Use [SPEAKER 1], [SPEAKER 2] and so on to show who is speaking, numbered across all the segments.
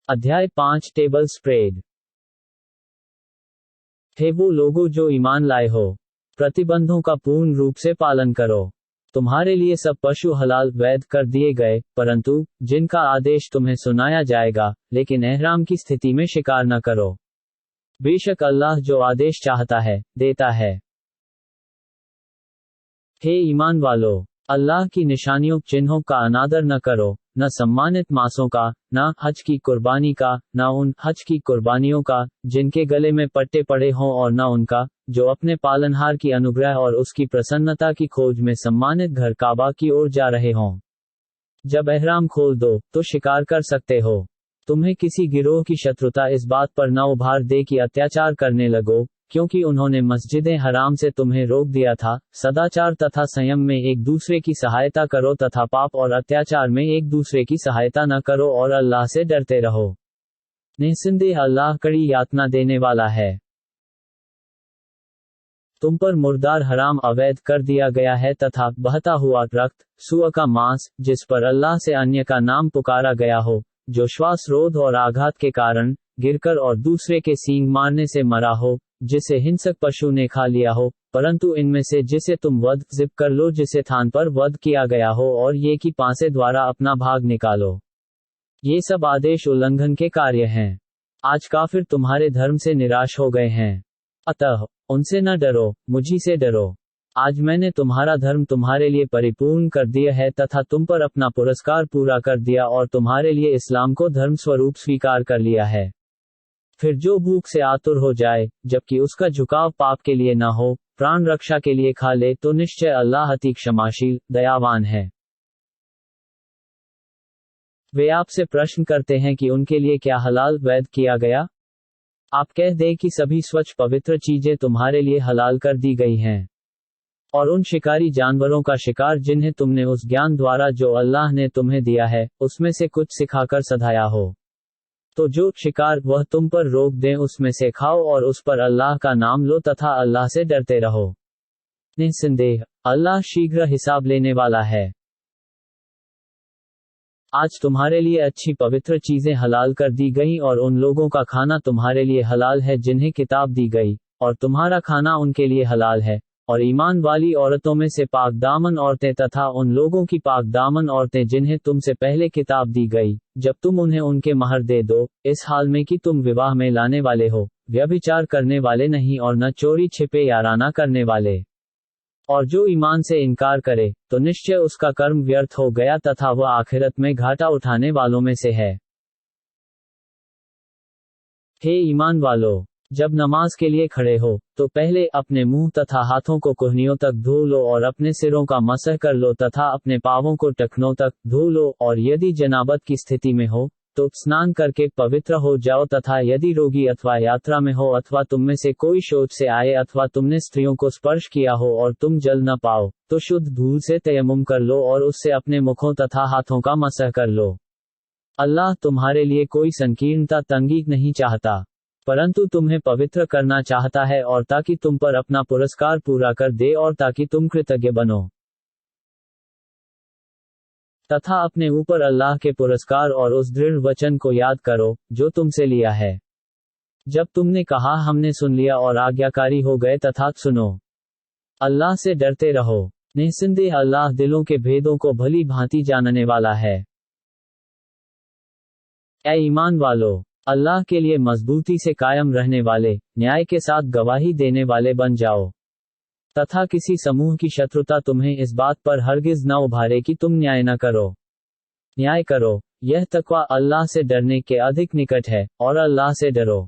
[SPEAKER 1] अध्याय 5 table spread. हे वो लोगों जो ईमान लाए हो, प्रतिबंधों का पूर्ण रूप से पालन करो। तुम्हारे लिए सब पशु हलाल वैध कर दिए गए, परंतु जिनका आदेश तुम्हें सुनाया जाएगा, लेकिन एहराम की स्थिति में शिकार न करो। बेशक अल्लाह जो आदेश चाहता है, देता है। हे ईमान वालों, अल्लाह की निशानियों चिन्हों का अनादर न करो, न सम्मानित मांसों का, न हज की कुर्बानी का, न उन हज की कुर्बानियों का जिनके गले में पट्टे पड़े हों, और न उनका जो अपने पालनहार की अनुग्रह और उसकी प्रसन्नता की खोज में सम्मानित घर काबा की ओर जा रहे हों। जब एहराम खोल दो तो शिकार कर सकते हो। तुम्हें किसी गिरोह की शत्रुता इस बात पर न उभार दे कि अत्याचार करने लगो, क्योंकि उन्होंने मस्जिदें हराम से तुम्हें रोक दिया था। सदाचार तथा संयम में एक दूसरे की सहायता करो तथा पाप और अत्याचार में एक दूसरे की सहायता न करो, और अल्लाह से डरते रहो। निस्संदेह अल्लाह कड़ी यातना देने वाला है। तुम पर मुर्दार हराम अवैध कर दिया गया है तथा बहता हुआ रक्त, सूअर का मांस, जिस पर अल्लाह से अन्य का नाम पुकारा गया हो, जो श्वास रोध और आघात के कारण गिरकर और दूसरे के सींग मारने से मरा हो, जिसे हिंसक पशु ने खा लिया हो, परंतु इनमें से जिसे तुम वध जिप कर लो जिसे थान पर वध किया गया हो, और ये कि पांसे द्वारा अपना भाग निकालो। ये सब आदेश उल्लंघन के कार्य हैं। आज काफिर तुम्हारे धर्म से निराश हो गए हैं, अतः उनसे न डरो, मुझी से डरो। आज मैंने तुम्हारा धर्म तुम्हारे लिए परिपूर्ण कर दिया है तथा तुम पर अपना पुरस्कार पूरा कर दिया, और तुम्हारे लिए इस्लाम को धर्म स्वरूप स्वीकार कर लिया है। फिर जो भूख से आतुर हो जाए, जबकि उसका झुकाव पाप के लिए न हो, प्राण रक्षा के लिए खा ले, तो निश्चय अल्लाह अति क्षमाशील दयावान है। वे आपसे प्रश्न करते हैं कि उनके लिए क्या हलाल वैध किया गया। आप कह दें कि सभी स्वच्छ पवित्र चीजें तुम्हारे लिए हलाल कर दी गई हैं, और उन शिकारी जानवरों का शिकार जिन्हें तुमने उस ज्ञान द्वारा जो अल्लाह ने तुम्हें दिया है, उसमें से कुछ सिखाकर सधाया हो। तो जो शिकार वह तुम पर रोक दें उसमें से खाओ, और उस पर अल्लाह का नाम लो तथा अल्लाह से डरते रहो। निस्संदेह अल्लाह शीघ्र हिसाब लेने वाला है। आज तुम्हारे लिए अच्छी पवित्र चीजें हलाल कर दी गई, और उन लोगों का खाना तुम्हारे लिए हलाल है जिन्हें किताब दी गई, और तुम्हारा खाना उनके लिए हलाल है। और ईमान वाली औरतों में से पाक दामन औरतें तथा उन लोगों की पाक दामन औरतें जिन्हें तुमसे पहले किताब दी गई, जब तुम उन्हें उनके महर दे दो, इस हाल में कि तुम विवाह में लाने वाले हो, व्यभिचार करने वाले नहीं, और न चोरी छिपे याराना करने वाले। और जो ईमान से इनकार करे, तो निश्चय उसका कर्म व्यर्थ हो गया तथा वह आखिरत में घाटा उठाने वालों में से है। हे ईमान वालों, जब नमाज के लिए खड़े हो, तो पहले अपने मुंह तथा हाथों को कुहनियों तक धो लो, और अपने सिरों का मसह कर लो तथा अपने पांवों को टखनों तक धो लो, और यदि जनाबत की स्थिति में हो तो स्नान करके पवित्र हो जाओ, तथा यदि रोगी अथवा यात्रा में हो, अथवा तुम में से कोई शौच से आए, अथवा तुमने स्त्रियों को स्पर्श किया हो और तुम जल न पाओ, तो शुद्ध धूल से तयम्मुम कर लो, और उससे अपने मुखों तथा हाथों का मसह कर लो। अल्लाह तुम्हारे लिए कोई संकीर्णता तंगी नहीं चाहता, परंतु तुम्हें पवित्र करना चाहता है, और ताकि तुम पर अपना पुरस्कार पूरा कर दे, और ताकि तुम कृतज्ञ बनो, तथा अपने ऊपर अल्लाह के पुरस्कार और उस दृढ़ वचन को याद करो जो तुमसे लिया है, जब तुमने कहा हमने सुन लिया और आज्ञाकारी हो गए, तथा सुनो, अल्लाह से डरते रहो। निस्संदेह अल्लाह दिलों के भेदों को भली भांति जानने वाला है। ऐ ईमान वालों, अल्लाह के लिए मजबूती से कायम रहने वाले, न्याय के साथ गवाही देने वाले बन जाओ, तथा किसी समूह की शत्रुता तुम्हें इस बात पर हरगिज न उभारे कि तुम न्याय न करो। न्याय करो, यह तकवा अल्लाह से डरने के अधिक निकट है, और अल्लाह से डरो।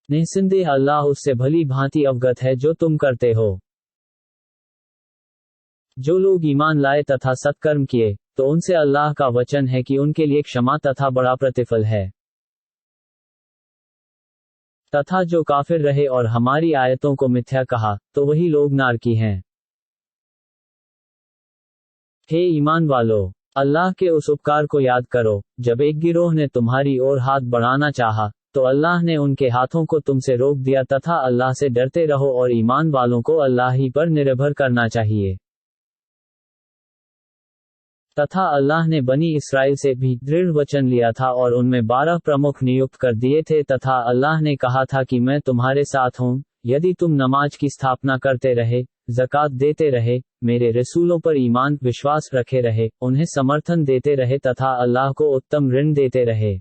[SPEAKER 1] निस्संदेह अल्लाह उससे भली भांति अवगत है जो तुम करते हो। जो लोग ईमान लाए तथा सत्कर्म किए, तो उनसे अल्लाह का वचन है कि उनके लिए क्षमा तथा बड़ा प्रतिफल है। तथा जो काफिर रहे और हमारी आयतों को मिथ्या कहा, तो वही लोग नार की हैं। हे ईमान वालों, अल्लाह के उस उपकार को याद करो, जब एक गिरोह ने तुम्हारी ओर हाथ बढ़ाना चाहा, तो अल्लाह ने उनके हाथों को तुमसे रोक दिया, तथा अल्लाह से डरते रहो, और ईमान वालों को अल्लाह ही पर निर्भर करना चाहिए। तथा अल्लाह ने बनी इस्राएल से भी दृढ़ वचन लिया था और उनमें 12 प्रमुख नियुक्त कर दिए थे तथा अल्लाह ने कहा था कि मैं तुम्हारे साथ हूँ, यदि तुम नमाज की स्थापना करते रहे, ज़कात देते रहे, मेरे रसूलों पर ईमान विश्वास रखे रहे, उन्हें समर्थन देते रहे तथा अल्लाह को उत्तम ऋण देते रहे।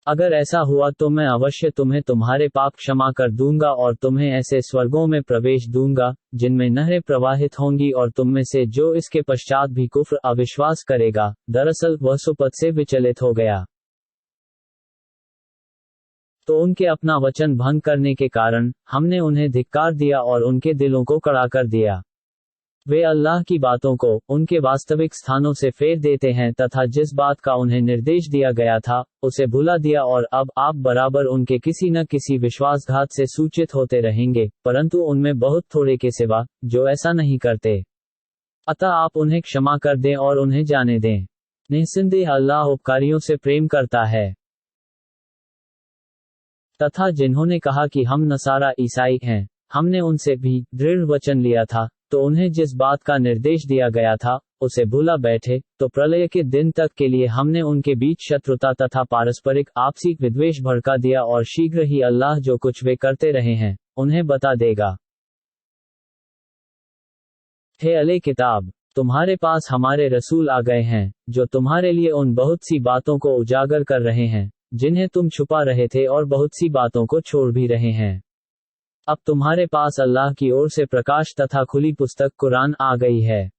[SPEAKER 1] अगर ऐसा हुआ तो मैं अवश्य तुम्हें तुम्हारे पाप क्षमा कर दूंगा और तुम्हें ऐसे स्वर्गों में प्रवेश दूंगा जिनमें नहरें प्रवाहित होंगी, और तुम में से जो इसके पश्चात भी कुफ्र अविश्वास करेगा, दरअसल वह सुपथ से विचलित हो गया। तो उनके अपना वचन भंग करने के कारण हमने उन्हें धिक्कार दिया और उनके दिलों को कड़ा कर दिया। वे अल्लाह की बातों को उनके वास्तविक स्थानों से फेर देते हैं तथा जिस बात का उन्हें निर्देश दिया गया था उसे भुला दिया, और अब आप बराबर उनके किसी न किसी विश्वासघात से सूचित होते रहेंगे, परंतु उनमें बहुत थोड़े के सिवा जो ऐसा नहीं करते। अतः आप उन्हें क्षमा कर दें और उन्हें जाने दें। निस्संदेह अल्लाह उपकारियों से प्रेम करता है। तथा जिन्होंने कहा कि हम नसारा ईसाई हैं, हमने उनसे भी दृढ़ वचन लिया था, तो उन्हें जिस बात का निर्देश दिया गया था उसे भूला बैठे, तो प्रलय के दिन तक के लिए हमने उनके बीच शत्रुता तथा पारस्परिक आपसी विद्वेष भड़का दिया, और शीघ्र ही अल्लाह जो कुछ वे करते रहे हैं उन्हें बता देगा। हे अहले किताब, तुम्हारे पास हमारे रसूल आ गए हैं जो तुम्हारे लिए उन बहुत सी बातों को उजागर कर रहे हैं जिन्हें तुम छुपा रहे थे, और बहुत सी बातों को छोड़ भी रहे हैं। अब तुम्हारे पास अल्लाह की ओर से प्रकाश तथा खुली पुस्तक कुरान आ गई है,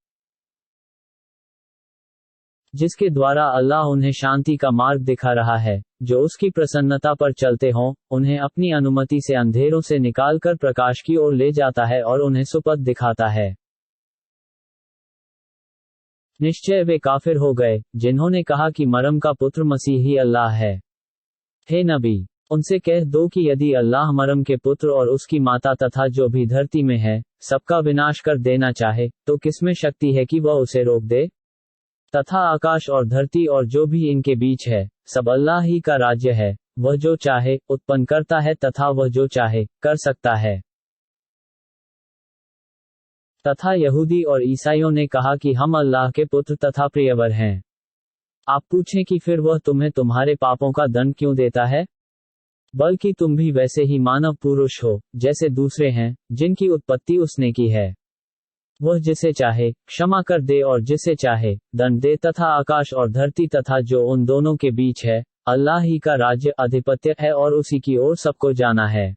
[SPEAKER 1] जिसके द्वारा अल्लाह उन्हें शांति का मार्ग दिखा रहा है। जो उसकी प्रसन्नता पर चलते हों, उन्हें अपनी अनुमति से अंधेरों से निकालकर प्रकाश की ओर ले जाता है और उन्हें सुपथ दिखाता है। निश्चय वे काफिर हो गए जिन्होंने कहा कि मरयम का पुत्र मसीह ही अल्लाह है। हे नबी, उनसे कह दो कि यदि अल्लाह मरयम के पुत्र और उसकी माता तथा जो भी धरती में है सबका विनाश कर देना चाहे, तो किसमें शक्ति है कि वह उसे रोक दे? तथा आकाश और धरती और जो भी इनके बीच है सब अल्लाह ही का राज्य है। वह जो चाहे उत्पन्न करता है तथा वह जो चाहे कर सकता है। तथा यहूदी और ईसाइयों ने कहा कि हम अल्लाह के पुत्र तथा प्रियवर हैं। आप पूछें कि फिर वह तुम्हें तुम्हारे पापों का दंड क्यों देता है? बल्कि तुम भी वैसे ही मानव पुरुष हो जैसे दूसरे हैं, जिनकी उत्पत्ति उसने की है। वह जिसे चाहे क्षमा कर दे और जिसे चाहे दंड दे, तथा आकाश और धरती तथा जो उन दोनों के बीच है अल्लाह ही का राज्य आधिपत्य है और उसी की ओर सबको जाना है।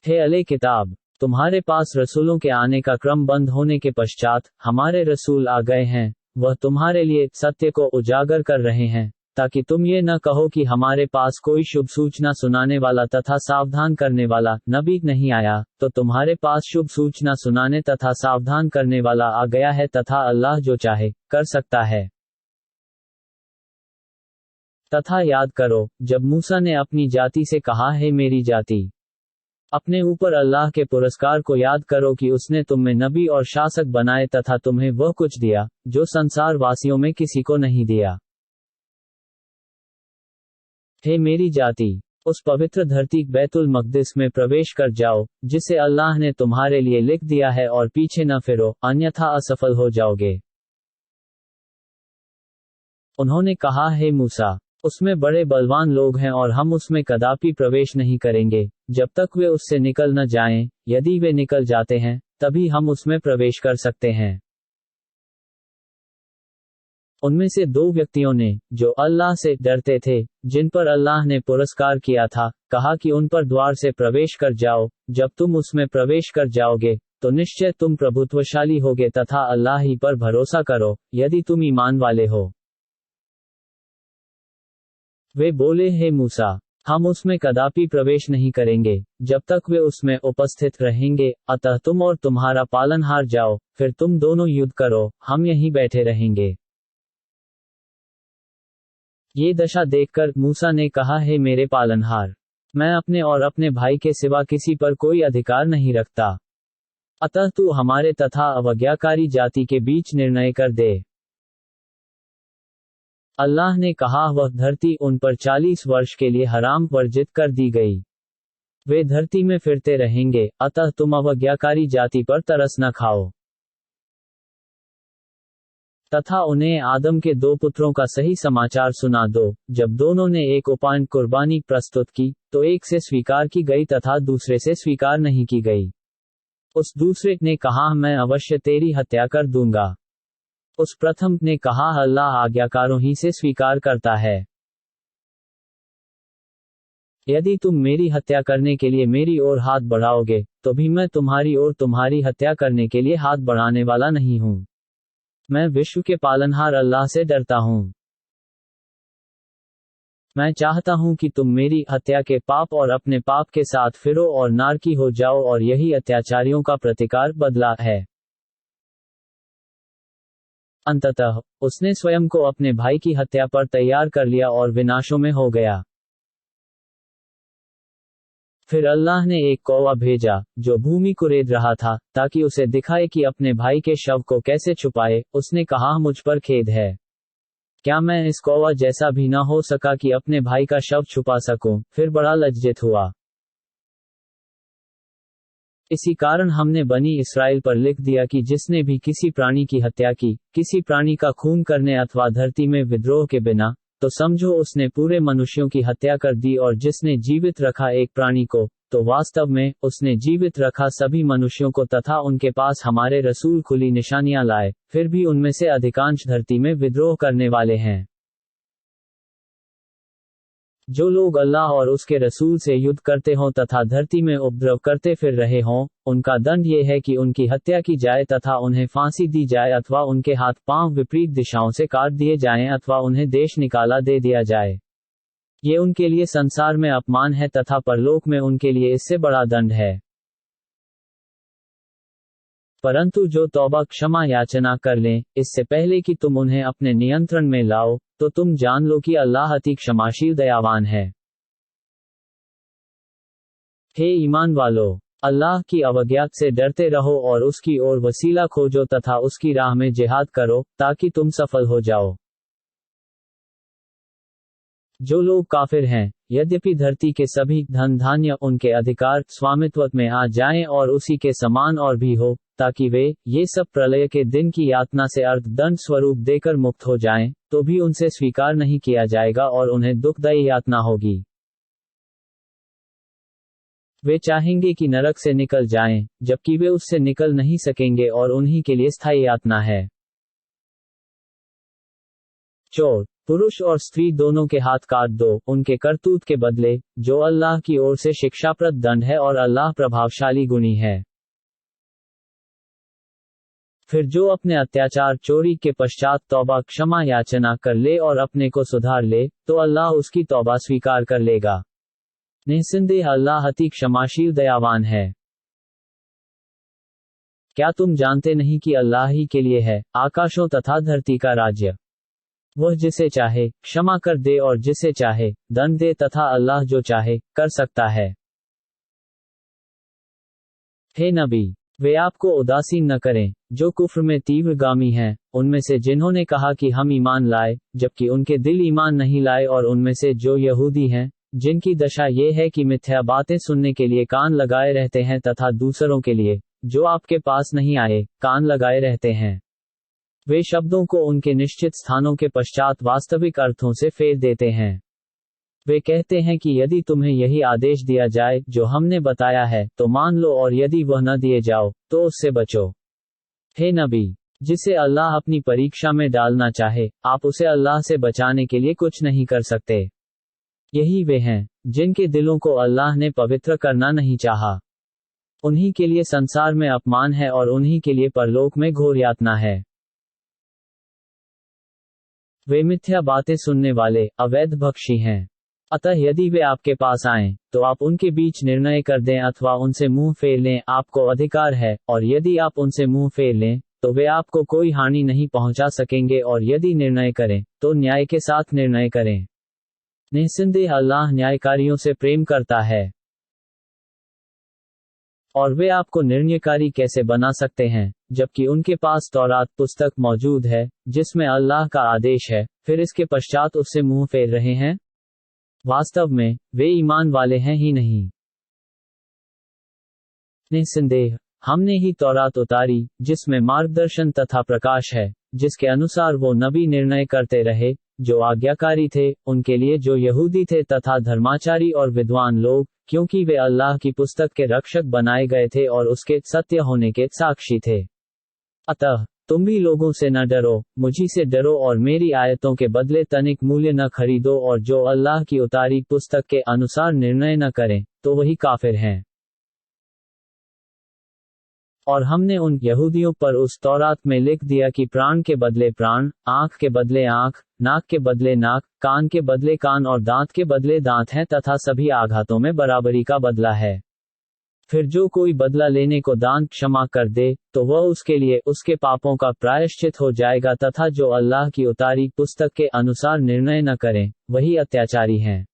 [SPEAKER 1] हे अहले किताब, तुम्हारे पास रसूलों के आने का क्रम बंद होने के पश्चात हमारे रसूल आ गए हैं। वह तुम्हारे लिए सत्य को उजागर कर रहे हैं, ताकि तुम ये न कहो कि हमारे पास कोई शुभ सूचना सुनाने वाला तथा सावधान करने वाला नबी नहीं आया। तो तुम्हारे पास शुभ सूचना सुनाने तथा सावधान करने वाला आ गया है, तथा अल्लाह जो चाहे कर सकता है। तथा याद करो जब मूसा ने अपनी जाति से कहा, है मेरी जाति, अपने ऊपर अल्लाह के पुरस्कार को याद करो कि उसने तुम में नबी और शासक बनाए तथा तुम्हें वह कुछ दिया जो संसार वासियों में किसी को नहीं दिया। हे मेरी जाति, उस पवित्र धरती बैतुल मक़दिस में प्रवेश कर जाओ जिसे अल्लाह ने तुम्हारे लिए लिख दिया है, और पीछे न फिरो अन्यथा असफल हो जाओगे। उन्होंने कहा, हे मूसा, उसमें बड़े बलवान लोग हैं और हम उसमें कदापि प्रवेश नहीं करेंगे जब तक वे उससे निकल न जाएं। यदि वे निकल जाते हैं तभी हम उसमें प्रवेश कर सकते हैं। उनमें से 2 व्यक्तियों ने, जो अल्लाह से डरते थे, जिन पर अल्लाह ने पुरस्कार किया था, कहा कि उन पर द्वार से प्रवेश कर जाओ। जब तुम उसमें प्रवेश कर जाओगे तो निश्चय तुम प्रभुत्वशाली होगे तथा अल्लाह ही पर भरोसा करो यदि तुम ईमान वाले हो। वे बोले, हे मूसा, हम उसमें कदापि प्रवेश नहीं करेंगे जब तक वे उसमें उपस्थित रहेंगे। अतः तुम और तुम्हारा पालनहार जाओ, फिर तुम दोनों युद्ध करो, हम यहीं बैठे रहेंगे। ये दशा देखकर मूसा ने कहा, हे मेरे पालनहार, मैं अपने और अपने भाई के सिवा किसी पर कोई अधिकार नहीं रखता। अतः तू हमारे तथा अवज्ञाकारी जाति के बीच निर्णय कर दे। अल्लाह ने कहा, वह धरती उन पर 40 वर्ष के लिए हराम वर्जित कर दी गई। वे धरती में फिरते रहेंगे, अतः तुम अवज्ञाकारी जाति पर तरस न खाओ। तथा उन्हें आदम के 2 पुत्रों का सही समाचार सुना दो। जब दोनों ने एक उपांत कुर्बानी प्रस्तुत की, तो एक से स्वीकार की गई तथा दूसरे से स्वीकार नहीं की गई। उस दूसरे ने कहा, मैं अवश्य तेरी हत्या कर दूंगा। उस प्रथम ने कहा, अल्लाह आज्ञाकारों ही से स्वीकार करता है। यदि तुम मेरी हत्या करने के लिए मेरी ओर हाथ बढ़ाओगे, तो भी मैं तुम्हारी ओर तुम्हारी हत्या करने के लिए हाथ बढ़ाने वाला नहीं हूं। मैं विश्व के पालनहार अल्लाह से डरता हूं। मैं चाहता हूं कि तुम मेरी हत्या के पाप और अपने पाप के साथ फिरो और नारकी हो जाओ, और यही अत्याचारियों का प्रतिकार बदला है। अंततः उसने स्वयं को अपने भाई की हत्या पर तैयार कर लिया और विनाशों में हो गया। फिर अल्लाह ने एक कौवा भेजा, जो भूमि कुरेद रहा था, ताकि उसे दिखाए कि अपने भाई के शव को कैसे छुपाए। उसने कहा, मुझ पर खेद है। क्या मैं इस कौवा जैसा भी न हो सका कि अपने भाई का शव छुपा सकूं? फिर बड़ा लज्जित हुआ। इसी कारण हमने बनी इस्राएल पर लिख दिया कि जिसने भी किसी प्राणी की हत्या की, किसी प्राणी का खून करने अथवा धरती में विद्रोह के बिना, तो समझो उसने पूरे मनुष्यों की हत्या कर दी। और जिसने जीवित रखा एक प्राणी को, तो वास्तव में उसने जीवित रखा सभी मनुष्यों को। तथा उनके पास हमारे रसूल खुली निशानियां लाए, फिर भी उनमें से अधिकांश धरती में विद्रोह करने वाले हैं। जो लोग अल्लाह और उसके रसूल से युद्ध करते हों तथा धरती में उपद्रव करते फिर रहे हों, उनका दंड ये है कि उनकी हत्या की जाए तथा उन्हें फांसी दी जाए, अथवा उनके हाथ पांव विपरीत दिशाओं से काट दिए जाएं, अथवा उन्हें देश निकाला दे दिया जाए। ये उनके लिए संसार में अपमान है तथा परलोक में उनके लिए इससे बड़ा दंड है। परंतु जो तौबा क्षमा याचना कर लें, इससे पहले कि तुम उन्हें अपने नियंत्रण में लाओ, तो तुम जान लो कि अल्लाह अति क्षमाशील दयावान है। हे ईमान वालो, अल्लाह की अवज्ञा से डरते रहो और उसकी ओर वसीला खोजो तथा उसकी राह में जिहाद करो, ताकि तुम सफल हो जाओ। जो लोग काफिर हैं, यद्यपि धरती के सभी धन धान्य उनके अधिकार स्वामित्व में आ जाएं और उसी के समान और भी हो, ताकि वे ये सब प्रलय के दिन की यातना से अर्थदंड स्वरूप देकर मुक्त हो जाएं, तो भी उनसे स्वीकार नहीं किया जाएगा और उन्हें दुखदायी यातना होगी। वे चाहेंगे कि नरक से निकल जाएं, जबकि वे उससे निकल नहीं सकेंगे और उन्हीं के लिए स्थायी यातना है। चोर, पुरुष और स्त्री दोनों के हाथ काट दो, उनके करतूत के बदले, जो अल्लाह की ओर से शिक्षाप्रद दंड है, और अल्लाह प्रभावशाली गुणी है। फिर जो अपने अत्याचार चोरी के पश्चात तौबा क्षमा याचना कर ले और अपने को सुधार ले, तो अल्लाह उसकी तौबा स्वीकार कर लेगा। निस्संदेह अल्लाह अति क्षमाशील दयावान है। क्या तुम जानते नहीं कि अल्लाह ही के लिए है आकाशों तथा धरती का राज्य? वह जिसे चाहे क्षमा कर दे और जिसे चाहे दंड दे, तथा अल्लाह जो चाहे कर सकता है। हे नबी, वे आपको उदासीन न करें, जो कुफ्र में तीव्रगामी हैं, उनमें से जिन्होंने कहा कि हम ईमान लाए, जबकि उनके दिल ईमान नहीं लाए, और उनमें से जो यहूदी हैं, जिनकी दशा ये है कि मिथ्या बातें सुनने के लिए कान लगाए रहते हैं, तथा दूसरों के लिए, जो आपके पास नहीं आए, कान लगाए रहते हैं। वे शब्दों को उनके निश्चित स्थानों के पश्चात वास्तविक अर्थों से फेर देते हैं। वे कहते हैं कि यदि तुम्हें यही आदेश दिया जाए जो हमने बताया है, तो मान लो, और यदि वह न दिए जाओ, तो उससे बचो। हे नबी, जिसे अल्लाह अपनी परीक्षा में डालना चाहे, आप उसे अल्लाह से बचाने के लिए कुछ नहीं कर सकते। यही वे हैं, जिनके दिलों को अल्लाह ने पवित्र करना नहीं चाहा। उन्हीं के लिए संसार में अपमान है और उन्हीं के लिए परलोक में घोर यातना है। वे मिथ्या बातें सुनने वाले, अवैध भक्षी हैं। अतः यदि वे आपके पास आएं, तो आप उनके बीच निर्णय कर दें अथवा उनसे मुंह फेर लें, आपको अधिकार है। और यदि आप उनसे मुंह फेर लें, तो वे आपको कोई हानि नहीं पहुंचा सकेंगे, और यदि निर्णय करें, तो न्याय के साथ निर्णय करें। निस्संदेह अल्लाह न्यायकारियों से प्रेम करता है। और वे आपको निर्णयकारी कैसे बना सकते हैं, जबकि उनके पास तौरात पुस्तक मौजूद है, जिसमें अल्लाह का आदेश है, फिर इसके पश्चात उससे मुंह फेर रहे हैं? वास्तव में, वे ईमान वाले हैं ही नहीं। निस्संदेह हमने ही तौरात उतारी, जिसमें मार्गदर्शन तथा प्रकाश है, जिसके अनुसार वो नबी निर्णय करते रहे, जो आज्ञाकारी थे, उनके लिए जो यहूदी थे तथा धर्माचारी और विद्वान लोग, क्योंकि वे अल्लाह की पुस्तक के रक्षक बनाए गए थे और उसके सत्य होने के साक्षी थे। अतः तुम भी लोगों से न डरो, मुझी से डरो और मेरी आयतों के बदले तनिक मूल्य न खरीदो, और जो अल्लाह की उतारी पुस्तक के अनुसार निर्णय न करें, तो वही काफिर हैं। और हमने उन यहूदियों पर उस तौरात में लिख दिया कि प्राण के बदले प्राण, आंख के बदले आंख, नाक के बदले नाक, कान के बदले कान और दांत के बदले दांत हैं, तथा सभी आघातों में बराबरी का बदला है। फिर जो कोई बदला लेने को दान क्षमा कर दे, तो वह उसके लिए उसके पापों का प्रायश्चित हो जाएगा, तथा जो अल्लाह की उतारी पुस्तक के अनुसार निर्णय न करें, वही अत्याचारी हैं।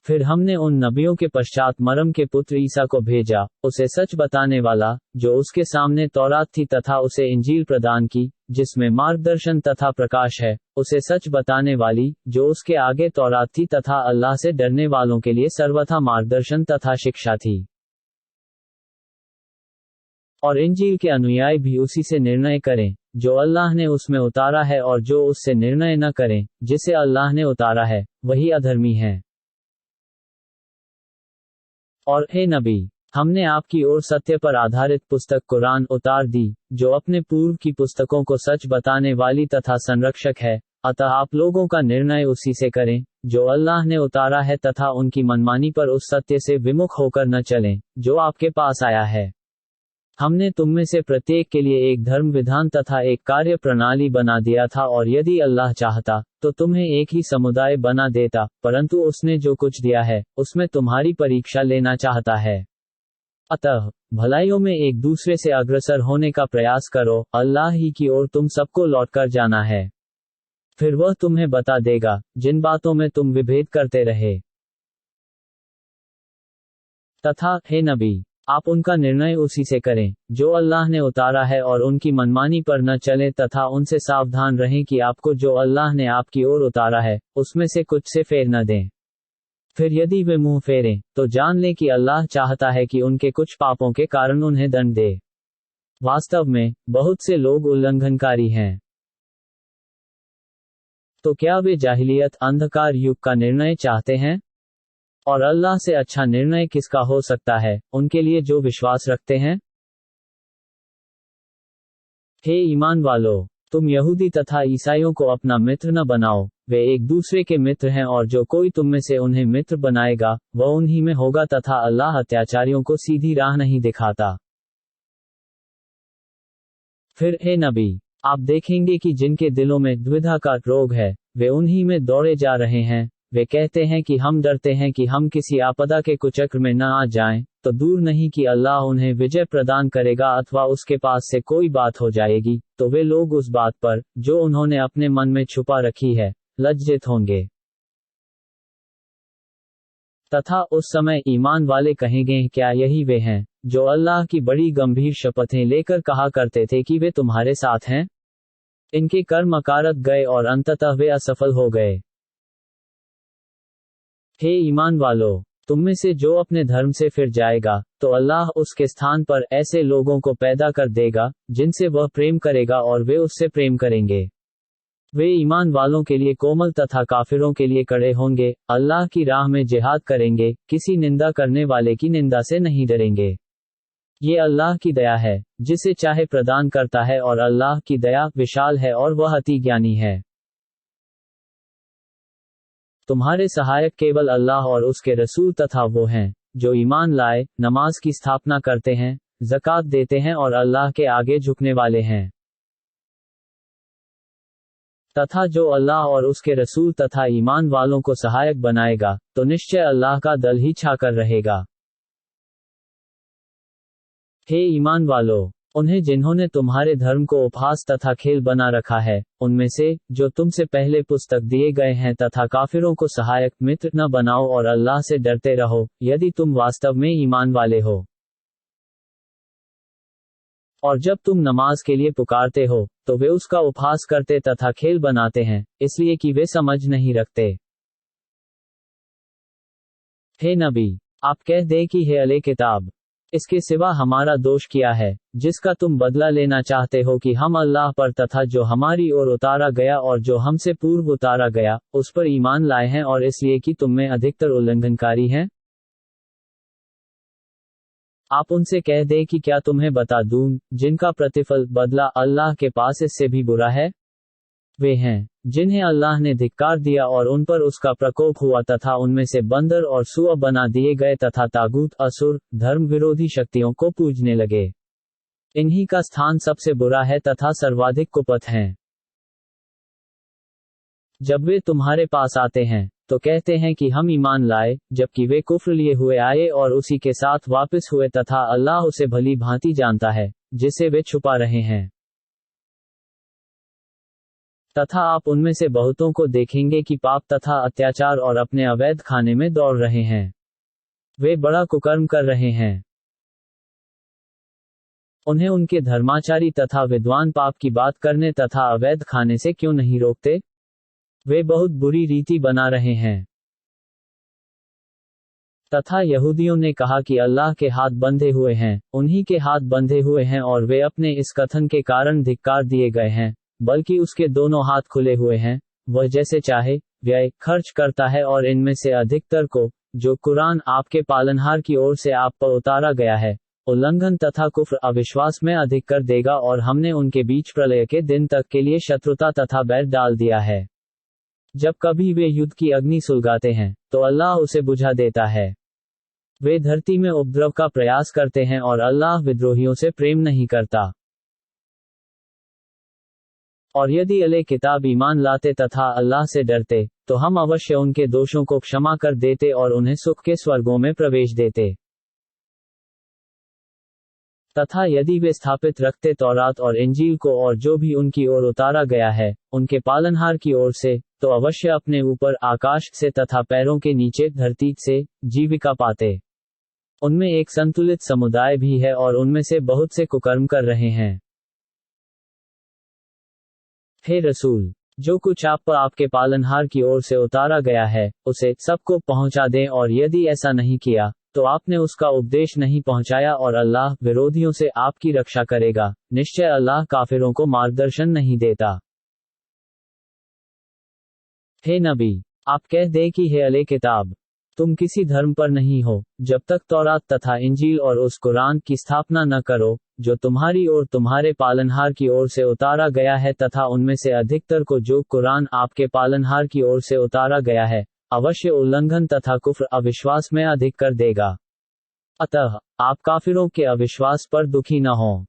[SPEAKER 1] फिर हमने उन नबियों के पश्चात मरयम के पुत्र ईसा को भेजा, उसे सच बताने वाला, जो उसके सामने तौरात थी, तथा उसे इंजील प्रदान की, जिसमें मार्गदर्शन तथा प्रकाश है, उसे सच बताने वाली, जो उसके आगे तौरात थी तथा अल्लाह से डरने वालों के लिए सर्वथा मार्गदर्शन तथा शिक्षा थी। और इंजील के अनुयायी भी उसी से निर्णय करें, जो अल्लाह ने उसमें उतारा है, और जो उससे निर्णय न करें, जिसे अल्लाह ने उतारा है, वही अधर्मी है। और हे नबी, हमने आपकी ओर सत्य पर आधारित पुस्तक कुरान उतार दी, जो अपने पूर्व की पुस्तकों को सच बताने वाली तथा संरक्षक है। अतः आप लोगों का निर्णय उसी से करें, जो अल्लाह ने उतारा है, तथा उनकी मनमानी पर उस सत्य से विमुख होकर न चलें, जो आपके पास आया है। हमने तुम में से प्रत्येक के लिए एक धर्म विधान तथा एक कार्य प्रणाली बना दिया था, और यदि अल्लाह चाहता, तो तुम्हें एक ही समुदाय बना देता, परंतु उसने जो कुछ दिया है, उसमें तुम्हारी परीक्षा लेना चाहता है। अतः भलाइयों में एक दूसरे से अग्रसर होने का प्रयास करो, अल्लाह ही की ओर तुम सबको लौटकर जाना है। फिर वह तुम्हें बता देगा, जिन बातों में तुम विभेद करते रहे। तथा हे नबी, आप उनका निर्णय उसी से करें, जो अल्लाह ने उतारा है, और उनकी मनमानी पर न चलें, तथा उनसे सावधान रहें कि आपको जो अल्लाह ने आपकी ओर उतारा है, उसमें से कुछ से फेर न दें। फिर यदि वे मुंह फेरें, तो जान लें कि अल्लाह चाहता है कि उनके कुछ पापों के कारण उन्हें दंड दे। वास्तव में बहुत से लोग उल्लंघनकारी हैं। तो क्या वे जाहिलियत अंधकार युग का निर्णय चाहते हैं? और अल्लाह से अच्छा निर्णय किसका हो सकता है, उनके लिए जो विश्वास रखते हैं? हे ईमान वालो, तुम यहूदी तथा ईसाइयों को अपना मित्र न बनाओ, वे एक दूसरे के मित्र हैं, और जो कोई तुम में से उन्हें मित्र बनाएगा, वह उन्हीं में होगा, तथा अल्लाह अत्याचारियों को सीधी राह नहीं दिखाता। फिर हे नबी, आप देखेंगे कि जिनके दिलों में द्विधा का रोग है, वे उन्हीं में दौड़े जा रहे हैं। वे कहते हैं कि हम डरते हैं कि हम किसी आपदा के कुचक्र में न आ जाएं, तो दूर नहीं कि अल्लाह उन्हें विजय प्रदान करेगा, अथवा उसके पास से कोई बात हो जाएगी, तो वे लोग उस बात पर, जो उन्होंने अपने मन में छुपा रखी है, लज्जित होंगे। तथा उस समय ईमान वाले कहेंगे, क्या यही वे हैं, जो अल्लाह की बड़ी गंभीर शपथें लेकर कहा करते थे कि वे तुम्हारे साथ हैं? इनके कर्म अकारत गए और अंततः वे असफल हो गए। हे ईमान वालो, तुम में से जो अपने धर्म से फिर जाएगा, तो अल्लाह उसके स्थान पर ऐसे लोगों को पैदा कर देगा, जिनसे वह प्रेम करेगा और वे उससे प्रेम करेंगे। वे ईमान वालों के लिए कोमल तथा काफिरों के लिए कड़े होंगे, अल्लाह की राह में जिहाद करेंगे, किसी निंदा करने वाले की निंदा से नहीं डरेंगे। ये अल्लाह की दया है, जिसे चाहे प्रदान करता है, और अल्लाह की दया विशाल है और वह अति ज्ञानी है। तुम्हारे सहायक केवल अल्लाह और उसके रसूल तथा वो हैं, जो ईमान लाए, नमाज की स्थापना करते हैं, ज़कात देते हैं और अल्लाह के आगे झुकने वाले हैं। तथा जो अल्लाह और उसके रसूल तथा ईमान वालों को सहायक बनाएगा, तो निश्चय अल्लाह का दल ही छाकर रहेगा। हे ईमान वालो, उन्हें जिन्होंने तुम्हारे धर्म को उपहास तथा खेल बना रखा है, उनमें से, जो तुमसे पहले पुस्तक दिए गए हैं, तथा काफिरों को सहायक मित्र न बनाओ, और अल्लाह से डरते रहो, यदि तुम वास्तव में ईमान वाले हो। और जब तुम नमाज के लिए पुकारते हो, तो वे उसका उपहास करते तथा खेल बनाते हैं, इसलिए कि वे समझ नहीं रखते। हे नबी, आप कह दे कि हे अले किताब, इसके सिवा हमारा दोष किया है, जिसका तुम बदला लेना चाहते हो कि हम अल्लाह पर तथा जो हमारी ओर उतारा गया और जो हमसे पूर्व उतारा गया, उस पर ईमान लाए हैं और इसलिए कि तुम में अधिकतर उल्लंघनकारी हैं? आप उनसे कह दे कि क्या तुम्हें बता दूं, जिनका प्रतिफल बदला अल्लाह के पास इससे भी बुरा है? वे हैं जिन्हें अल्लाह ने धिक्कार दिया और उन पर उसका प्रकोप हुआ तथा उनमें से बंदर और सूअ बना दिए गए तथा तागूत असुर धर्म विरोधी शक्तियों को पूजने लगे। इन्हीं का स्थान सबसे बुरा है तथा सर्वाधिक कुपथ हैं। जब वे तुम्हारे पास आते हैं तो कहते हैं कि हम ईमान लाए, जबकि वे कुफ्र लिए हुए आए और उसी के साथ वापस हुए तथा अल्लाह उसे भली भांति जानता है जिसे वे छुपा रहे हैं। तथा आप उनमें से बहुतों को देखेंगे कि पाप तथा अत्याचार और अपने अवैध खाने में दौड़ रहे हैं। वे बड़ा कुकर्म कर रहे हैं। उन्हें उनके धर्माचारी तथा विद्वान पाप की बात करने तथा अवैध खाने से क्यों नहीं रोकते? वे बहुत बुरी रीति बना रहे हैं। तथा यहूदियों ने कहा कि अल्लाह के हाथ बंधे हुए हैं, उन्हीं के हाथ बंधे हुए हैं और वे अपने इस कथन के कारण धिक्कार दिए गए हैं, बल्कि उसके दोनों हाथ खुले हुए हैं, वह जैसे चाहे व्यय खर्च करता है और इनमें से अधिकतर को, जो कुरान आपके पालनहार की ओर से आप पर उतारा गया है, उल्लंघन तथा कुफ्र अविश्वास में अधिक कर देगा और हमने उनके बीच प्रलय के दिन तक के लिए शत्रुता तथा बैर डाल दिया है। जब कभी वे युद्ध की अग्नि सुलगाते हैं तो अल्लाह उसे बुझा देता है। वे धरती में उपद्रव का प्रयास करते हैं और अल्लाह विद्रोहियों से प्रेम नहीं करता। और यदि अहले किताब ईमान लाते तथा अल्लाह से डरते तो हम अवश्य उनके दोषों को क्षमा कर देते और उन्हें सुख के स्वर्गों में प्रवेश देते। तथा यदि वे स्थापित रखते तौरात और इंजील को और जो भी उनकी ओर उतारा गया है उनके पालनहार की ओर से, तो अवश्य अपने ऊपर आकाश से तथा पैरों के नीचे धरती से जीविका पाते। उनमें एक संतुलित समुदाय भी है और उनमें से बहुत से कुकर्म कर रहे हैं। हे रसूल, जो कुछ आप पर आपके पालनहार की ओर से उतारा गया है उसे सबको पहुंचा दें, और यदि ऐसा नहीं किया तो आपने उसका उपदेश नहीं पहुंचाया और अल्लाह विरोधियों से आपकी रक्षा करेगा। निश्चय अल्लाह काफिरों को मार्गदर्शन नहीं देता। हे नबी, आप कह दे कि हे अहले किताब, तुम किसी धर्म पर नहीं हो जब तक तौरात तथा इंजील और उस कुरान की स्थापना न करो जो तुम्हारी और तुम्हारे पालनहार की ओर से उतारा गया है, तथा उनमें से अधिकतर को जो कुरान आपके पालनहार की ओर से उतारा गया है अवश्य उल्लंघन तथा कुफ्र अविश्वास में अधिक कर देगा। अतः आप काफिरों के अविश्वास पर दुखी न हों।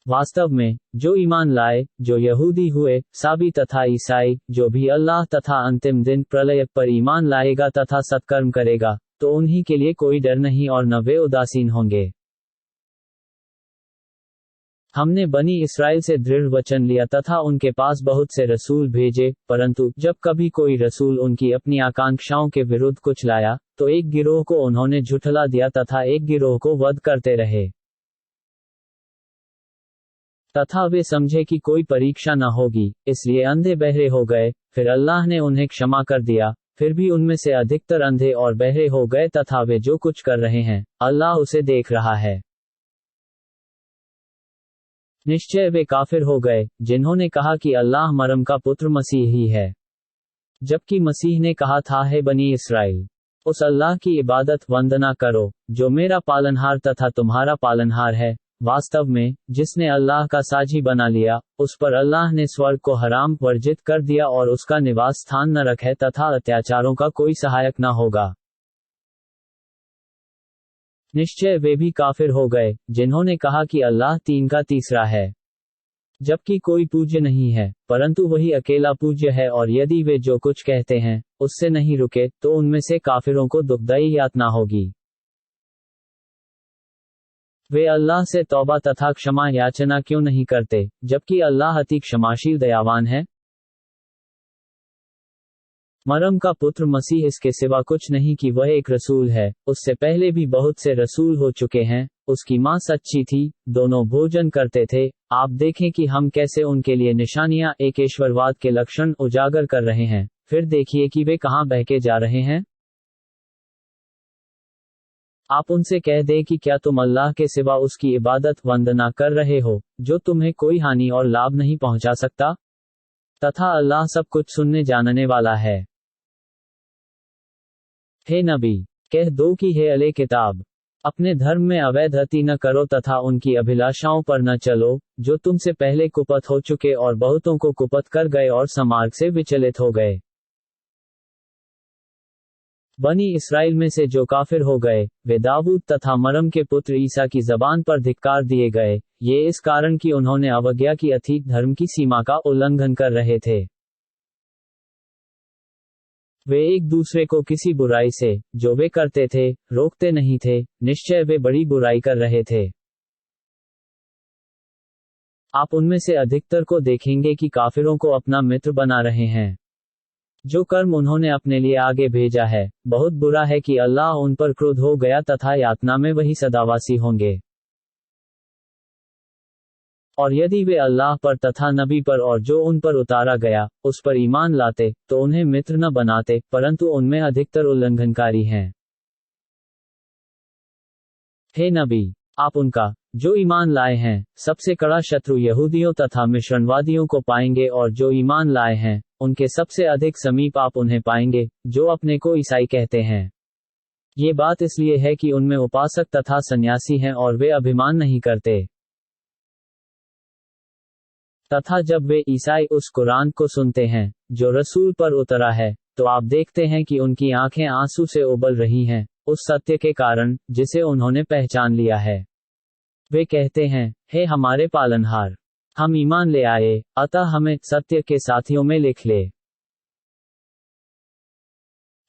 [SPEAKER 1] वास्तव में जो ईमान लाए, जो यहूदी हुए, साबी तथा ईसाई, जो भी अल्लाह तथा अंतिम दिन प्रलय पर ईमान लाएगा तथा सत्कर्म करेगा, तो उन्हीं के लिए कोई डर नहीं और न वे उदासीन होंगे। हमने बनी इस्राएल से दृढ़ वचन लिया तथा उनके पास बहुत से रसूल भेजे, परंतु जब कभी कोई रसूल उनकी अपनी आकांक्षाओं के विरुद्ध कुछ लाया तो एक गिरोह को उन्होंने झुठला दिया तथा एक गिरोह को वध करते रहे। तथा वे समझे कि कोई परीक्षा न होगी, इसलिए अंधे बहरे हो गए। फिर अल्लाह ने उन्हें क्षमा कर दिया, फिर भी उनमें से अधिकतर अंधे और बहरे हो गए तथा वे जो कुछ कर रहे हैं अल्लाह उसे देख रहा है। निश्चय वे काफिर हो गए जिन्होंने कहा कि अल्लाह मरम का पुत्र मसीह ही है, जबकि मसीह ने कहा था, हे बनी इस्राएल, उस अल्लाह की इबादत वंदना करो जो मेरा पालनहार तथा तुम्हारा पालनहार है। वास्तव में जिसने अल्लाह का साझी बना लिया उस पर अल्लाह ने स्वर्ग को हराम वर्जित कर दिया और उसका निवास स्थान न रखे तथा अत्याचारों का कोई सहायक न होगा। निश्चय वे भी काफिर हो गए जिन्होंने कहा कि अल्लाह तीन का तीसरा है, जबकि कोई पूज्य नहीं है परंतु वही अकेला पूज्य है, और यदि वे जो कुछ कहते हैं उससे नहीं रुके तो उनमें से काफिरों को दुखदायी यातना होगी। वे अल्लाह से तौबा तथा क्षमा याचना क्यों नहीं करते, जबकि अल्लाह अति क्षमाशील दयावान है। मरम का पुत्र मसीह इसके सिवा कुछ नहीं कि वह एक रसूल है, उससे पहले भी बहुत से रसूल हो चुके हैं। उसकी मां सच्ची थी, दोनों भोजन करते थे। आप देखें कि हम कैसे उनके लिए निशानियां एकेश्वरवाद के लक्षण उजागर कर रहे हैं, फिर देखिए कि वे कहां बहके जा रहे हैं। आप उनसे कह दें कि क्या तुम अल्लाह के सिवा उसकी इबादत वंदना कर रहे हो, जो तुम्हें कोई हानि और लाभ नहीं पहुंचा सकता? तथा अल्लाह सब कुछ सुनने जानने वाला है। हे नबी, कह दो कि हे अले किताब, अपने धर्म में अवैध अति न करो तथा उनकी अभिलाषाओं पर न चलो, जो तुमसे पहले कुपथ हो चुके और बहुतों को कुपथ कर गए और समार्ग से विचलित हो गए। बनी इसराइल में से जो काफिर हो गए, वे दाऊद तथा मरयम के पुत्र ईसा की जबान पर धिक्कार दिए गए, ये इस कारण कि उन्होंने अवज्ञा की अथी धर्म की सीमा का उल्लंघन कर रहे थे। वे एक दूसरे को किसी बुराई से, जो वे करते थे, रोकते नहीं थे, निश्चय वे बड़ी बुराई कर रहे थे। आप उनमें से अधिकतर को देखेंगे कि काफिरों को अपना मित्र बना रहे हैं। जो कर्म उन्होंने अपने लिए आगे भेजा है, बहुत बुरा है कि अल्लाह उन पर क्रोध हो गया तथा यातना में वही सदावासी होंगे। और यदि वे अल्लाह पर तथा नबी पर और जो उन पर उतारा गया, उस पर ईमान लाते, तो उन्हें मित्र न बनाते, परंतु उनमें अधिकतर उल्लंघनकारी हैं। हे नबी, आप उनका, जो ईमान लाए हैं, सबसे कड़ा शत्रु यहूदियों तथा मिश्रणवादियों को पाएंगे और जो ईमान लाए हैं, उनके सबसे अधिक समीप आप उन्हें पाएंगे, जो अपने को ईसाई कहते हैं। ये बात इसलिए है कि उनमें उपासक तथा सन्यासी हैं और वे अभिमान नहीं करते। तथा जब वे ईसाई उस कुरान को सुनते हैं, जो रसूल पर उतरा है, तो आप देखते हैं कि उनकी आंखें आंसू से उबल रही हैं, उस सत्य के कारण, जिसे उन्होंने पहचान लिया है। वे कहते हैं, हे हमारे पालनहार, हम ईमान ले आए, अतः हमें सत्य के साथियों में लिख ले।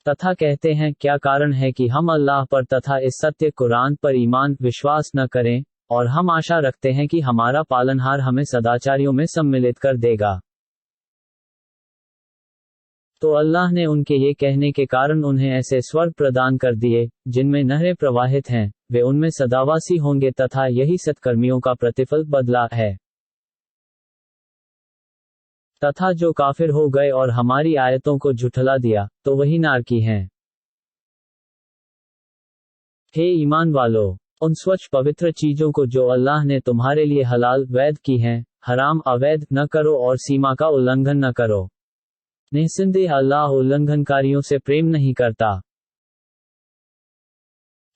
[SPEAKER 1] तथा कहते हैं, क्या कारण है कि हम अल्लाह पर तथा इस सत्य कुरान पर ईमान विश्वास न करें, और हम आशा रखते हैं कि हमारा पालनहार हमें सदाचारियों में सम्मिलित कर देगा। तो अल्लाह ने उनके ये कहने के कारण उन्हें ऐसे स्वर्ग प्रदान कर दिए, जिनमें नहरें प्रवाहित हैं, वे उनमें सदावासी होंगे तथा यही सत्कर्मियों का प्रतिफल बदला है। तथा जो काफिर हो गए और हमारी आयतों को झुठला दिया, तो वही नार की हैं। हे ईमान वालो, उन स्वच्छ पवित्र चीजों को जो अल्लाह ने तुम्हारे लिए हलाल वैध की हैं, हराम अवैध न करो और सीमा का उल्लंघन न करो। निस्संदेह अल्लाह उल्लंघनकारियों से प्रेम नहीं करता।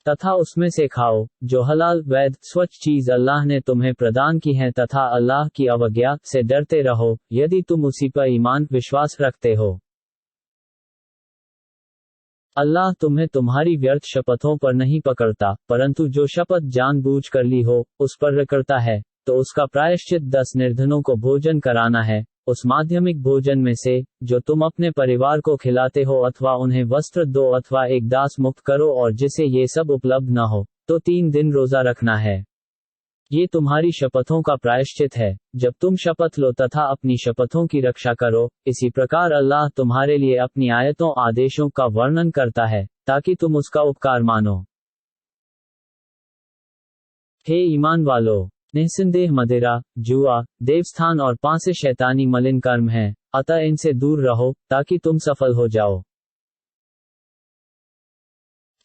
[SPEAKER 1] तथा उसमें से खाओ, जो हलाल वैध स्वच्छ चीज अल्लाह ने तुम्हें प्रदान की है, तथा अल्लाह की अवज्ञा से डरते रहो, यदि तुम उसी पर ईमान विश्वास रखते हो। अल्लाह तुम्हें तुम्हारी व्यर्थ शपथों पर नहीं पकड़ता, परंतु जो शपथ जानबूझ कर ली हो, उस पर रगड़ता है, तो उसका प्रायश्चित 10 निर्धनों को भोजन कराना है, उस माध्यमिक भोजन में से, जो तुम अपने परिवार को खिलाते हो, अथवा उन्हें वस्त्र दो अथवा एक दास मुक्त करो, और जिसे ये सब उपलब्ध न हो, तो 3 दिन रोजा रखना है। ये तुम्हारी शपथों का प्रायश्चित है, जब तुम शपथ लो तथा अपनी शपथों की रक्षा करो। इसी प्रकार अल्लाह तुम्हारे लिए अपनी आयतों आदेशों का वर्णन करता है, ताकि तुम उसका उपकार मानो। हे ईमान वालो, निस्संदेह मदिरा, जुआ, देवस्थान और पांसे शैतानी मलिन कर्म हैं, अतः इनसे दूर रहो, ताकि तुम सफल हो जाओ।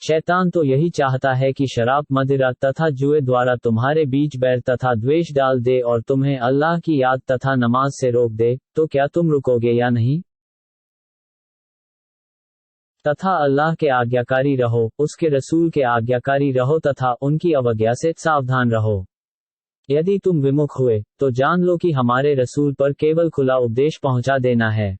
[SPEAKER 1] शैतान तो यही चाहता है कि शराब मदिरा तथा जुए द्वारा तुम्हारे बीच बैर तथा द्वेष डाल दे और तुम्हें अल्लाह की याद तथा नमाज से रोक दे, तो क्या तुम रुकोगे या नहीं? तथा अल्लाह के आज्ञाकारी रहो, उसके रसूल के आज्ञाकारी रहो तथा उनकी अवज्ञा से सावधान रहो। यदि तुम विमुख हुए, तो जान लो कि हमारे रसूल पर केवल खुला उपदेश पहुंचा देना है।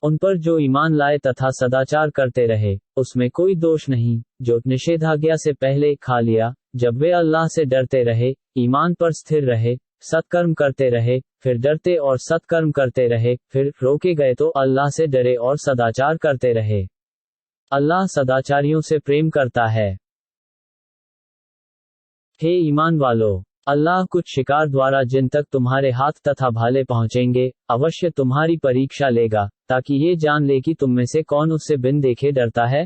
[SPEAKER 1] उन पर जो ईमान लाए तथा सदाचार करते रहे, उसमें कोई दोष नहीं, जो निषेधाज्ञा से पहले खा लिया, जब वे अल्लाह से डरते रहे, ईमान पर स्थिर रहे, सत्कर्म करते रहे, फिर डरते और सत्कर्म करते रहे, फिर रोके गए तो अल्लाह से डरे और सदाचार करते रहे। अल्लाह सदाचारियों से प्रेम करता है। हे ईमान वालो, अल्लाह कुछ शिकार द्वारा जिन तक तुम्हारे हाथ तथा भाले पहुंचेंगे, अवश्य तुम्हारी परीक्षा लेगा, ताकि ये जान ले कि तुम में से कौन उससे बिन देखे डरता है।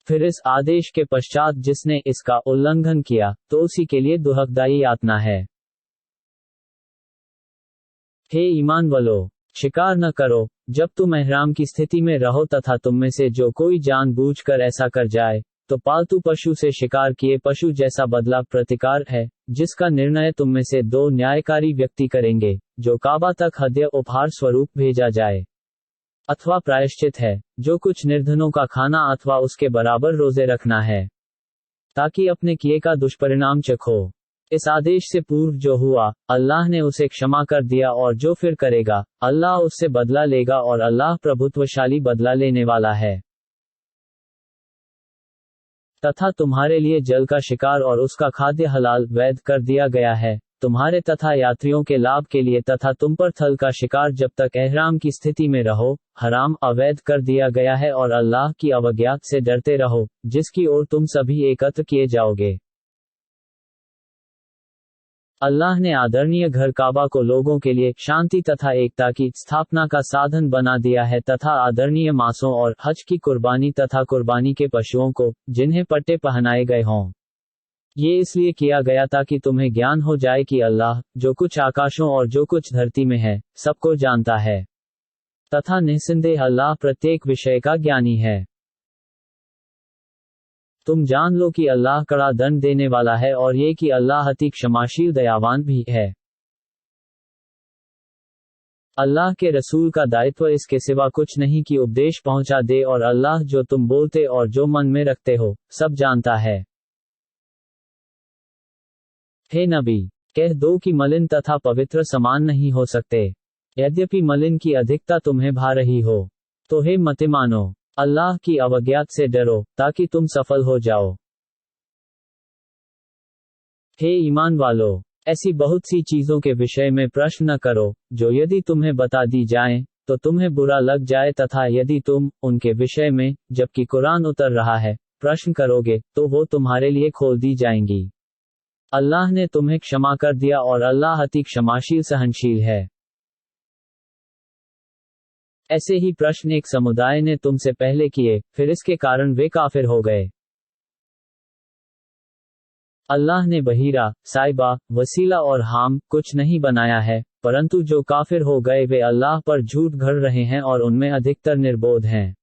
[SPEAKER 1] फिर इस आदेश के पश्चात जिसने इसका उल्लंघन किया, तो उसी के लिए दुहकदायी यातना है। हे ईमान वालो, शिकार न करो, जब तुम एहराम की स्थिति में रहो तथा तुम में से जो कोई जानबूझकर ऐसा कर जाए, तो पालतू पशु से शिकार किए पशु जैसा बदला प्रतिकार है, जिसका निर्णय तुम में से 2 न्यायकारी व्यक्ति करेंगे, जो काबा तक हद्य उपहार स्वरूप भेजा जाए। अथवा प्रायश्चित है, जो कुछ निर्धनों का खाना अथवा उसके बराबर रोजे रखना है, ताकि अपने किए का दुष्परिणाम चखो। इस आदेश से पूर्व जो हुआ, अल्लाह ने उसे क्षमा कर दिया, और जो फिर करेगा, अल्लाह उससे बदला लेगा, और अल्लाह प्रभुत्वशाली बदला लेने वाला है। तथा तुम्हारे लिए जल का शिकार और उसका खाद्य हलाल वैध कर दिया गया है, तुम्हारे तथा यात्रियों के लाभ के लिए, तथा तुम पर थल का शिकार जब तक एहराम की स्थिति में रहो, हराम अवैध कर दिया गया है, और अल्लाह की अवज्ञा से डरते रहो, जिसकी ओर तुम सभी एकत्र किए जाओगे। अल्लाह ने आदरणीय घर काबा को लोगों के लिए शांति तथा एकता की स्थापना का साधन बना दिया है, तथा आदरणीय मांसों और हज की कुर्बानी तथा कुर्बानी के पशुओं को, जिन्हें पट्टे पहनाए गए हों, ये इसलिए किया गया ताकि तुम्हें ज्ञान हो जाए कि अल्लाह जो कुछ आकाशों और जो कुछ धरती में है, सबको जानता है, तथा निस्संदेह अल्लाह प्रत्येक विषय का ज्ञानी है। तुम जान लो कि अल्लाह कड़ा दंड देने वाला है, और ये कि अल्लाह अति क्षमाशील दयावान भी है। अल्लाह के रसूल का दायित्व इसके सिवा कुछ नहीं कि उपदेश पहुंचा दे, और अल्लाह जो तुम बोलते और जो मन में रखते हो, सब जानता है। हे नबी, कह दो कि मलिन तथा पवित्र समान नहीं हो सकते। यद्यपि मलिन की अधिकता तुम्हें भा रही हो, तो हे मत मानो, अल्लाह की अवज्ञा से डरो, ताकि तुम सफल हो जाओ। हे ईमान वालो, ऐसी बहुत सी चीजों के विषय में प्रश्न न करो, जो यदि तुम्हें बता दी जाएं, तो तुम्हें बुरा लग जाए, तथा यदि तुम उनके विषय में, जबकि कुरान उतर रहा है, प्रश्न करोगे, तो वो तुम्हारे लिए खोल दी जाएंगी। अल्लाह ने तुम्हें क्षमा कर दिया, और अल्लाह अति क्षमाशील सहनशील है। ऐसे ही प्रश्न एक समुदाय ने तुमसे पहले किए, फिर इसके कारण वे काफिर हो गए। अल्लाह ने बहीरा, साइबा, वसीला और हाम कुछ नहीं बनाया है, परंतु जो काफिर हो गए वे अल्लाह पर झूठ गढ़ रहे हैं, और उनमें अधिकतर निर्बोध हैं।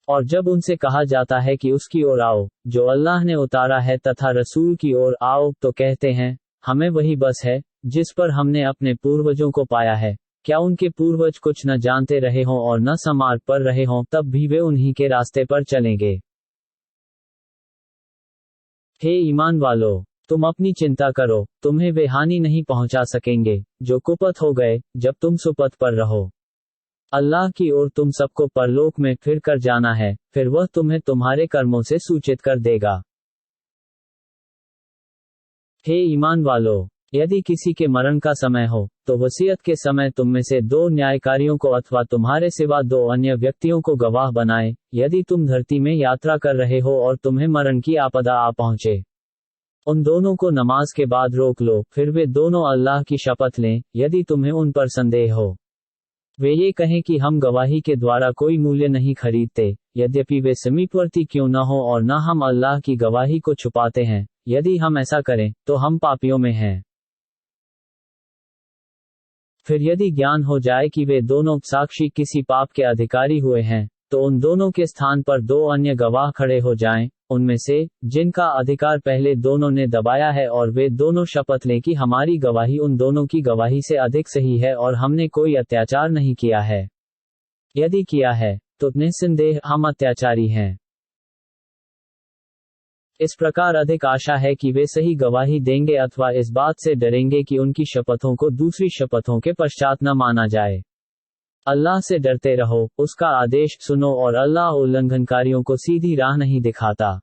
[SPEAKER 1] और जब उनसे कहा जाता है कि उसकी ओर आओ, जो अल्लाह ने उतारा है, तथा रसूल की ओर आओ, तो कहते हैं, हमें वही बस है, जिस पर हमने अपने पूर्वजों को पाया है। क्या उनके पूर्वज कुछ न जानते रहे हों और न समार्ग पर रहे हों, तब भी वे उन्हीं के रास्ते पर चलेंगे। हे ईमान वालो, तुम अपनी चिंता करो, तुम्हें वे हानि नहीं पहुंचा सकेंगे, जो कुपथ हो गए, जब तुम सुपथ पर रहो। अल्लाह की ओर तुम सबको परलोक में फिर कर जाना है, फिर वह तुम्हें तुम्हारे कर्मों से सूचित कर देगा। हे ईमान वालो, यदि किसी के मरण का समय हो, तो वसीयत के समय तुम में से 2 न्यायकारियों को अथवा तुम्हारे सिवा 2 अन्य व्यक्तियों को गवाह बनाए, यदि तुम धरती में यात्रा कर रहे हो और तुम्हें मरण की आपदा आ पहुंचे। उन दोनों को नमाज के बाद रोक लो, फिर वे दोनों अल्लाह की शपथ लें, यदि तुम्हें उन पर संदेह हो। वे ये कहें कि हम गवाही के द्वारा कोई मूल्य नहीं खरीदते, यद्यपि वे समीपवर्ती क्यों न हो, और न हम अल्लाह की गवाही को छुपाते हैं। यदि हम ऐसा करें, तो हम पापियों में हैं। फिर यदि ज्ञान हो जाए कि वे दोनों साक्षी किसी पाप के अधिकारी हुए हैं, तो उन दोनों के स्थान पर 2 अन्य गवाह खड़े हो जाएं, उनमें से जिनका अधिकार पहले दोनों ने दबाया है, और वे दोनों शपथ लें कि हमारी गवाही उन दोनों की गवाही से अधिक सही है, और हमने कोई अत्याचार नहीं किया है। यदि किया है, तो निस्संदेह हम अत्याचारी हैं। इस प्रकार अधिक आशा है कि वे सही गवाही देंगे, अथवा इस बात से डरेंगे कि उनकी शपथों को दूसरी शपथों के पश्चात न माना जाए। अल्लाह से डरते रहो, उसका आदेश सुनो, और अल्लाह उल्लंघनकारियों को सीधी राह नहीं दिखाता।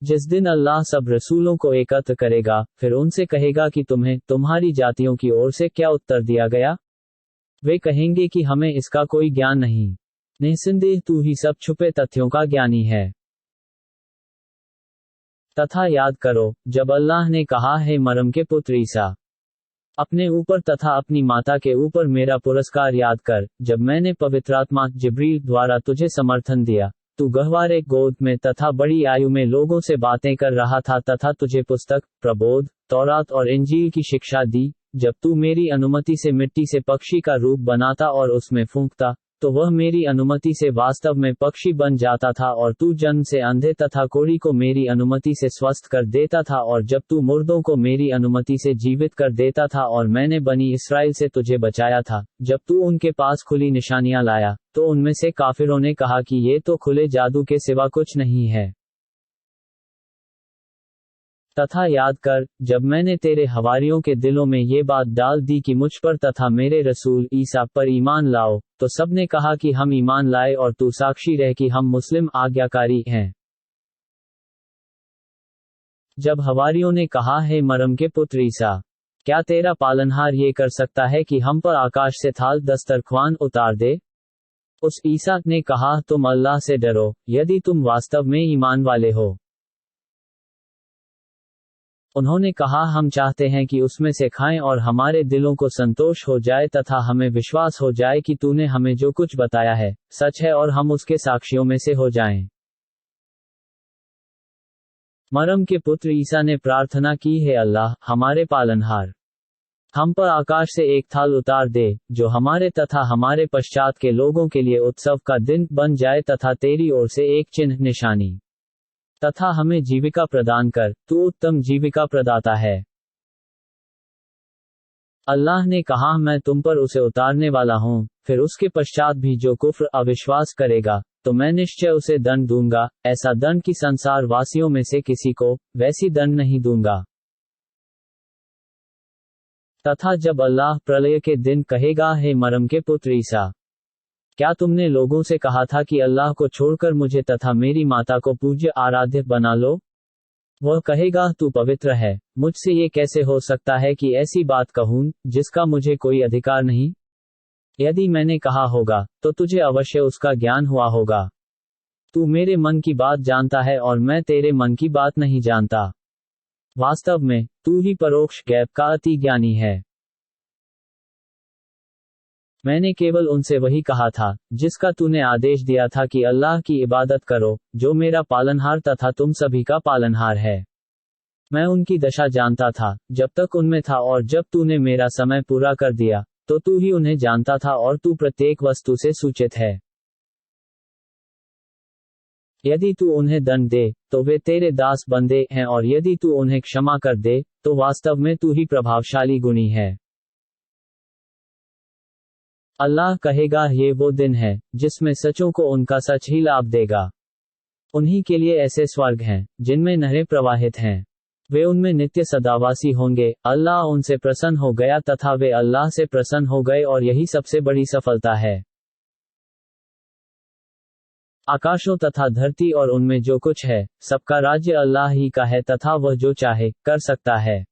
[SPEAKER 1] जिस दिन अल्लाह सब रसूलों को एकत्र करेगा, फिर उनसे कहेगा कि तुम्हें तुम्हारी जातियों की ओर से क्या उत्तर दिया गया? वे कहेंगे कि हमें इसका कोई ज्ञान नहीं। निस्संदेह तू ही सब छुपे तथ्यों का ज्ञानी है। तथा याद करो, जब अल्लाह ने कहा, है मरयम के पुत्र ईसा, अपने ऊपर तथा अपनी माता के ऊपर मेरा पुरस्कार याद कर, जब मैंने पवित्रात्मा जिब्रील द्वारा तुझे समर्थन दिया, तू गहवारे गोद में तथा बड़ी आयु में लोगों से बातें कर रहा था, तथा तुझे पुस्तक, प्रबोध, तौरात और इंजील की शिक्षा दी, जब तू मेरी अनुमति से मिट्टी से पक्षी का रूप बनाता और उसमें फूंकता, तो वह मेरी अनुमति से वास्तव में पक्षी बन जाता था, और तू जन्म से अंधे तथा कोढ़ी को मेरी अनुमति से स्वस्थ कर देता था, और जब तू मुर्दों को मेरी अनुमति से जीवित कर देता था, और मैंने बनी इस्राएल से तुझे बचाया था, जब तू उनके पास खुली निशानियां लाया, तो उनमें से काफिरों ने कहा कि ये तो खुले जादू के सिवा कुछ नहीं है। तथा याद कर, जब मैंने तेरे हवारियों के दिलों में ये बात डाल दी कि मुझ पर तथा मेरे रसूल ईसा पर ईमान लाओ, तो सबने कहा कि हम ईमान लाए, और तू साक्षी रह कि हम मुस्लिम आज्ञाकारी हैं। जब हवारियों ने कहा, हे मरम के पुत्र ईसा, क्या तेरा पालनहार ये कर सकता है कि हम पर आकाश से थाल दस्तरख्वान उतार दे? उस ईसा ने कहा, तुम अल्लाह से डरो, यदि तुम वास्तव में ईमान वाले हो। उन्होंने कहा, हम चाहते हैं कि उसमें से खाएं और हमारे दिलों को संतोष हो जाए तथा हमें विश्वास हो जाए कि तूने हमें जो कुछ बताया है सच है, और हम उसके साक्षियों में से हो जाएं। मरम के पुत्र ईसा ने प्रार्थना की, है अल्लाह हमारे पालनहार, हम पर आकाश से एक थाल उतार दे, जो हमारे तथा हमारे पश्चात के लोगों के लिए उत्सव का दिन बन जाए, तथा तेरी ओर से एक चिन्ह निशानी, तथा हमें जीविका प्रदान कर, तू उत्तम जीविका प्रदाता है। अल्लाह ने कहा, मैं तुम पर उसे उतारने वाला हूँ, फिर उसके पश्चात भी जो कुफ्र अविश्वास करेगा, तो मैं निश्चय उसे दंड दूंगा, ऐसा दंड कि संसार वासियों में से किसी को वैसी दंड नहीं दूंगा। तथा जब अल्लाह प्रलय के दिन कहेगा, हे मरम के पुत्र ईसा, क्या तुमने लोगों से कहा था कि अल्लाह को छोड़कर मुझे तथा मेरी माता को पूज्य आराध्य बना लो? वह कहेगा, तू पवित्र है, मुझसे ये कैसे हो सकता है कि ऐसी बात कहूं जिसका मुझे कोई अधिकार नहीं? यदि मैंने कहा होगा, तो तुझे अवश्य उसका ज्ञान हुआ होगा। तू मेरे मन की बात जानता है और मैं तेरे मन की बात नहीं जानता। वास्तव में तू ही परोक्ष गैब का अति ज्ञानी है। मैंने केवल उनसे वही कहा था जिसका तूने आदेश दिया था कि अल्लाह की इबादत करो, जो मेरा पालनहार तथा तुम सभी का पालनहार है। मैं उनकी दशा जानता था जब तक उनमें था, और जब तूने मेरा समय पूरा कर दिया, तो तू ही उन्हें जानता था, और तू प्रत्येक वस्तु से सूचित है। यदि तू उन्हें दंड दे, तो वे तेरे दास बंदे हैं, और यदि तू उन्हें क्षमा कर दे, तो वास्तव में तू ही प्रभावशाली गुणी है। अल्लाह कहेगा, ये वो दिन है जिसमें सचों को उनका सच ही लाभ देगा। उन्हीं के लिए ऐसे स्वर्ग हैं जिनमें नहरें प्रवाहित हैं, वे उनमें नित्य सदावासी होंगे। अल्लाह उनसे प्रसन्न हो गया तथा वे अल्लाह से प्रसन्न हो गए, और यही सबसे बड़ी सफलता है। आकाशों तथा धरती और उनमें जो कुछ है, सबका राज्य अल्लाह ही का है, तथा वह जो चाहे कर सकता है।